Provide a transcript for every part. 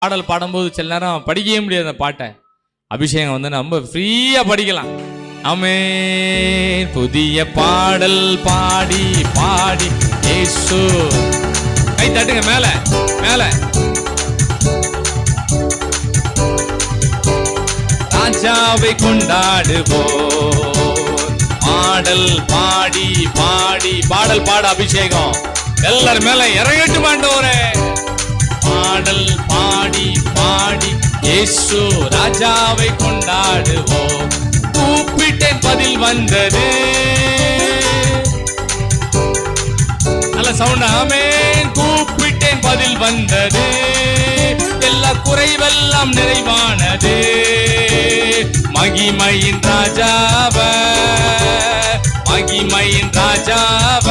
பாடல் பாடும்போது சில நேரம் படிக்கவே முடியாது அந்த பாட்டை. அபிஷேகம் வந்து நம்ம ஃப்ரீயா படிக்கலாம். ஆமென். புதிய பாடல் பாடி பாடி இயேசு. கை தட்டுங்க மேல மேல. ராஜாவை கொண்டாடுவோம். பாடல் பாடி பாடி பாடல் பாட அபிஷேகம் எல்லாரும் மேல இறங்கட்டு மாட்டோரே. பாடல் பாடி பாடி இயேசு ராஜாவை கொண்டாடுவோம். கூப்பிட்டேன் பதில் வந்தது. நல்ல சவுண்ட். ஆமென். கூப்பிட்டேன் பதில் வந்தது. எல்லா குறைவெல்லாம் நிறைவானது. மகிமையின் ராஜாவ மகிமையின் ராஜாவ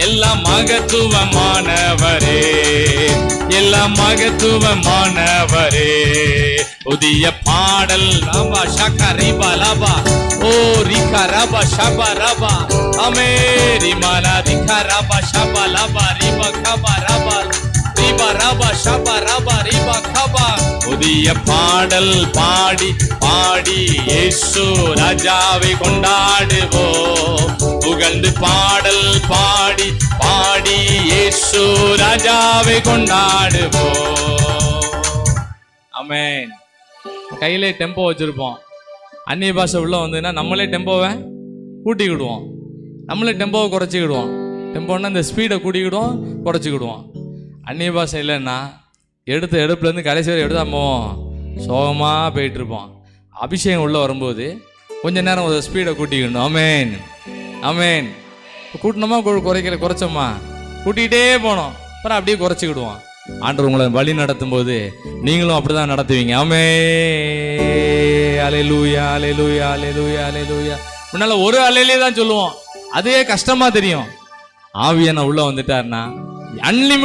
எல்லாம் மகத்துவமானவரே எல்லாம் மகத்துவமானவரே. புதிய பாடல் ரபா ஷகா ரிபா லபா ஓ ரிகா ரபா ஷபா ரபா அமேரி மனா ரிகா ரபா ஷபா லபா ரிபா கபா ரபா ரிபா ரபா ஷபா ரபா ரிபா கபா. புதிய பாடல் பாடி பாடி இயேசு ராஜாவை கொண்டாடுவோம். புகழ்ந்து பாடல் பாடி பாடி இயேசு ராஜாவை கொண்டாடுவோம். ஆமென். கையிலே டெம்போ வச்சிருப்போம். அந்நிய பாஷை உள்ள வந்ததுன்னா நம்மளே டெம்போவை கூட்டிக்கிடுவோம், நம்மளே டெம்போவை குறைச்சிக்கிடுவோம். டெம்போன்னா இந்த ஸ்பீடை கூட்டிக்கிடுவோம் குறைச்சிக்கிடுவோம். அந்நிய பாஷை இல்லைன்னா எடுத்த எடுப்புலேருந்து கடைசி வரை எடுத்தாமோ சோகமாக போயிட்டுருப்போம். அபிஷேகம் உள்ளே வரும்போது கொஞ்சம் நேரம் ஒரு ஸ்பீடை கூட்டிக்கணும். ஆமென் ஆமென். கூட்டினோமா குறைச்சோமா கூட்டிகிட்டே போனோம், அப்புறம் அப்படியே குறைச்சிக்கிடுவோம். ஆண்டவர் உங்களை வழி நடத்தும் போது நீங்களும் அப்படிதான் நடத்துவீங்க. ஆமென். அல்லேலூயா அல்லேலூயா அல்லேலூயா அல்லேலூயா. முன்னால ஒரு அல்லேலூயா தான் சொல்லுவோம், அதே கஷ்டமா தெரியும். ஆவியான உள்ள வந்துட்டாருன்னா அன்லிமிட்